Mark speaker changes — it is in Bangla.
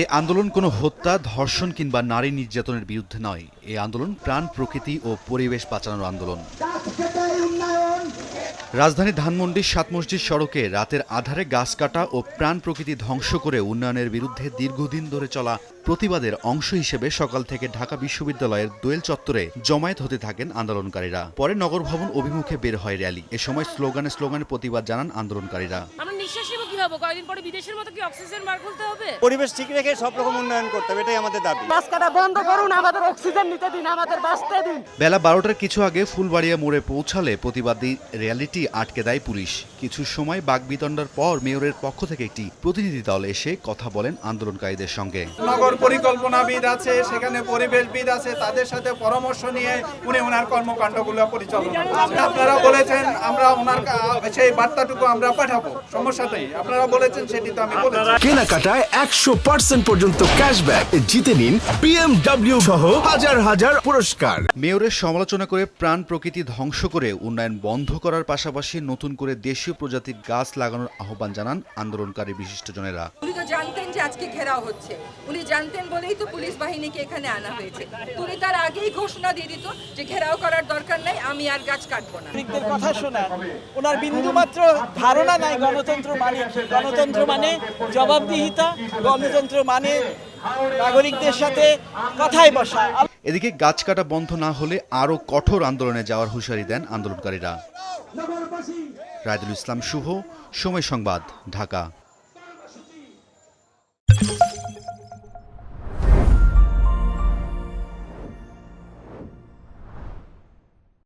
Speaker 1: এই আন্দোলন কোনো হত্যা, ধর্ষণ কিংবা নারী নির্যাতনের বিরুদ্ধে নয়। এই আন্দোলন প্রাণ, প্রকৃতি ও পরিবেশ বাঁচানোর আন্দোলন। রাজধানী ধানমন্ডির ৭ মসজিদ সড়কে রাতের আধারে গাছ কাটা ও প্রাণ প্রকৃতি ধ্বংস করে উন্নয়নের বিরুদ্ধে দীর্ঘদিন ধরে চলা প্রতিবাদের অংশ হিসেবে সকাল থেকে ঢাকা বিশ্ববিদ্যালয়ের দোয়েল চত্বরে জমায়েত হতে থাকেন আন্দোলনকারীরা। পরে নগরভবন অভিমুখে বের হয় র্যালি। এ সময় স্লোগানে প্রতিবাদ জানান আন্দোলনকারীরা।
Speaker 2: কয়েকদিন পরে বিদেশের মতো কি অক্সিজেন বার করতে হবে?
Speaker 3: পরিবেশ ঠিক রেখে সব রকম উন্নয়ন করতে হবে, এটাই আমাদের দাবি।
Speaker 4: গাছ কাটা বন্ধ করুন, আমাদের অক্সিজেন নিতে দিন, আমাদের বাঁচতে দিন।
Speaker 1: বেলা ১২টার কিছু আগে ফুলবাড়িয়া মোড়ে পৌঁছালে প্রতিবাদী র্যালিটি আটকে দেয় পুলিশ। কিছু সময় বাকবিতণ্ডার পর মেয়রের পক্ষ থেকে একটি প্রতিনিধি দল এসে কথা বলেন আন্দোলনকারীদের সঙ্গে।
Speaker 5: নগর পরিকল্পনাবিদ আছে, সেখানে পরিবেশবিদ আছে, তাদের সাথে পরামর্শ নিয়ে উনি ওনার কর্মকাণ্ডগুলো পরিচালনা করছেন। আপনারা বলেছেন আমরা ওনার সেই বার্তাটুকু আমরা পাঠাবো, সমস্যা নেই। আপনারা বলেছেন সেটি তো আমি বলেছি।
Speaker 6: কেনাকাটায় 100% পর্যন্ত ক্যাশব্যাক জিতে নিন BMW সহ হাজার হাজার পুরস্কার।
Speaker 1: মেয়রের সমালোচনা করে প্রাণ প্রকৃতি ধ্বংস করে উন্নয়ন বন্ধ করার পাশাপাশি নতুন করে দেশীয় প্রজাতির গাছ লাগানোর আহ্বান জানান আন্দোলনকারী বিশিষ্টজনেরা।
Speaker 7: উনি তো জানতেন যে আজকে ঘেরাও হচ্ছে, উনি জানতেন বলেই তো পুলিশ বাহিনীকে এখানে আনা হয়েছে। উনি তার আগেই ঘোষণা দিয়ে দিত যে ঘেরাও করার দরকার নাই, আমি আর গাছ কাটবো না।
Speaker 4: নাগরিকদের কথা শোনা, ওনার বিন্দুমাত্র ধারণা নাই গণতন্ত্র মানে। গণতন্ত্র মানে জবাবদিহিতা, গণতন্ত্র মানে নাগরিকদের সাথে কথায় বসা।
Speaker 1: এদিকে গাছ কাটা বন্ধ না হলে আরও কঠোর আন্দোলনে যাওয়ার হুঁশিয়ারি দেন আন্দোলনকারীরা। রায়দুল ইসলাম শুভ, সময় সংবাদ, ঢাকা।